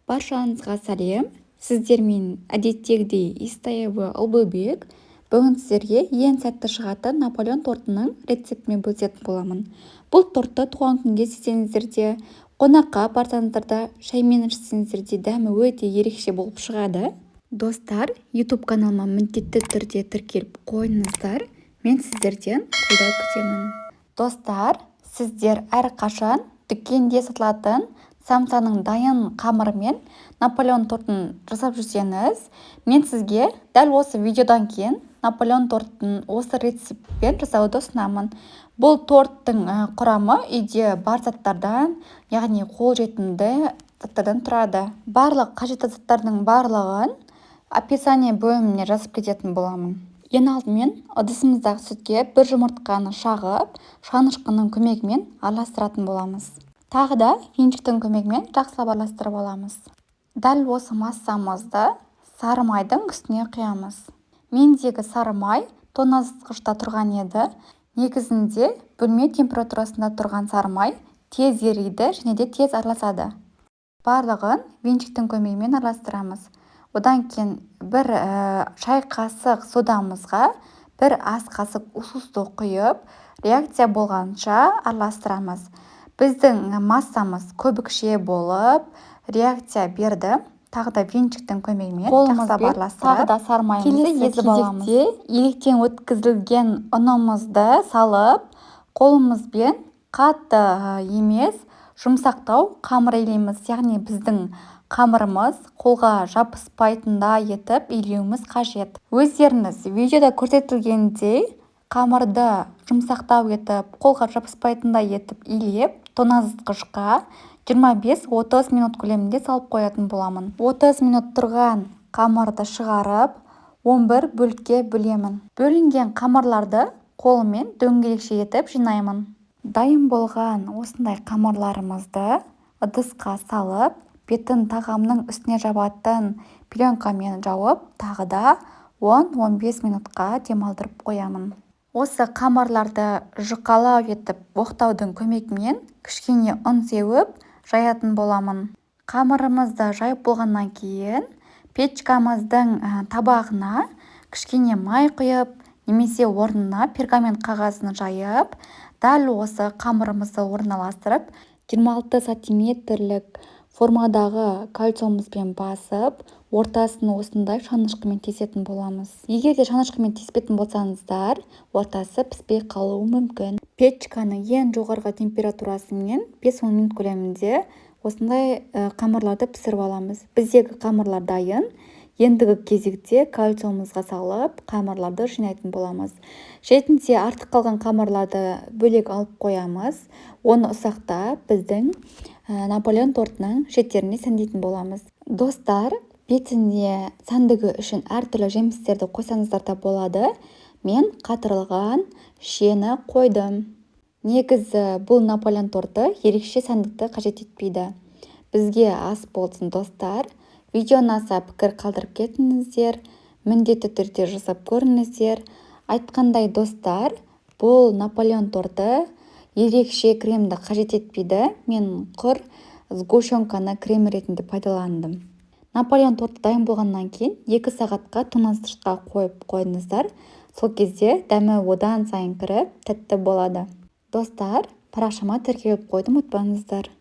Баршаңызға сәлем. Сіздермен әдеттегідей Истаева Ұлбөбек. Бүгін сіздерге ең сәтті шығатын Наполеон тортының рецептімен бөлісетін боламын. Бұл тортты туған күнге істесеңіздер де, қонаққа барсаңыздар да, шаймен ішсеңіздер де дәмі өте ерекше болып шығады. Достар, YouTube каналыма міндетті түрде тіркеліп қойыңыздар. Мен сіздерден қолдау күтемін. Достар, сіздер әрқашан дүкенде сатылатын самсаның дайын қамырымен Наполеон тортын жасап жүрсеңіз, мен сізге дәл осы видеодан кейін Наполеон тортын осы рецептпен жасауды ұсынамын. Бұл торттың құрамы үйде бар заттардан, яғни қолжетімді заттардан тұрады. Барлық қажетті заттардың барлығын описание бөліміне жазып кететін боламын. Ең алдымен ыдысымыздағы сүтке бір жұмыртқаны шағып, шанышқының көмегімен араластыратын боламыз. Тағы да венчиктің көмегімен жақсылап араластырып аламыз. Дәл осы массамызды сары майдың үстіне құямыз. Мендегі сары май тоңазытқышта тұрған еді. Негізінде бөлме температурасында тұрған сары май тез ериді және де тез араласады. Барлығын венчиктің көмегімен араластырамыз. Одан кейін бір шай қасық содамызға бір ас қасық уксусты құйып, реакция болғанша араластырамыз. Біздің массамыз көбікше болып, реакция берді. Тағы да венчиктің көмегімен жақсылап араластырып, тағы да сары майымызды езіп аламыз. Електен өткізілген ұнымызды салып, қолымызбен қатты емес, жұмсақтау қамыр илейміз. Яғни біздің қамырымыз қолға жабыспайтындай етіп илеуіміз қажет. Өздеріңіз видеода көрсетілгендей қамырды жұмсақтау етіп, қолға жабыспайтындай етіп илеп, тоңазытқышқа 25-30 минут көлемінде салып қоятын боламын. 30 минут тұрған қамырды шығарып, 11 бөлікке бөлемін. Бөлінген қамырларды қолымен дөңгелекше етіп жинаймын. Дайын болған осындай қамырларымызды ыдысқа салып, бетін тағамның үстіне жабатын пленкамен жауып, тағы да 10-15 минутқа демалдырып қоямын. Осы қамырларды жұқалау етіп боқтаудың көмегімен кішкене ұн сеуіп жаятын боламын. Қамырымызды жайып болғаннан кейін печкамыздың табағына кішкене май құйып, немесе орнына пергамент қағазын жайып, дәл осы қамырымызды орналастырып, 26 сантиметрлік формадағы кольцомызбен басып, ортасын осындай шанышқымен тесетін боламыз. Егер де шанышқымен теспейтін болсаңыздар, ортасы піспей қалуы мүмкін. Печканың ең жоғарғы температурасымен 5-10 минут көлемінде осындай қамырларды пісіріп аламыз. Біздегі қамырлар дайын. Ендігі кезекте кольцомызға салып, қамырларды жинайтын боламыз. Жетінде артық қалған қамырларды бөлек алып қоямыз. Оны ұсақтап біздің Наполеон тортының шеттеріне сәндейтін боламыз. Достар, бетіне сәндігі үшін әртүрлі жемістерді қойсаңыздар да болады. Мен қатырылған шені қойдым. Негізі бұл Наполеон торты ерекше сәндікті қажет етпейді. Бізге ас болсын, достар. Видеоны аса пікір қалдырып кетіңіздер, міндетті түрде жасап көріңіздер. Айтқандай, достар, бұл Наполеон торты ерекше кремді қажет етпейді. Мен құр сгущенканы крем ретінде пайдаландым. Наполеон торты дайын болғаннан кейін 2 сағатқа тоңазытқышқа қойып қойыңыздар. Сол кезде дәмі одан сайын кіріп, тәтті болады. Достар, парақшама тіркеліп қойдым, ұмытпаңыздар.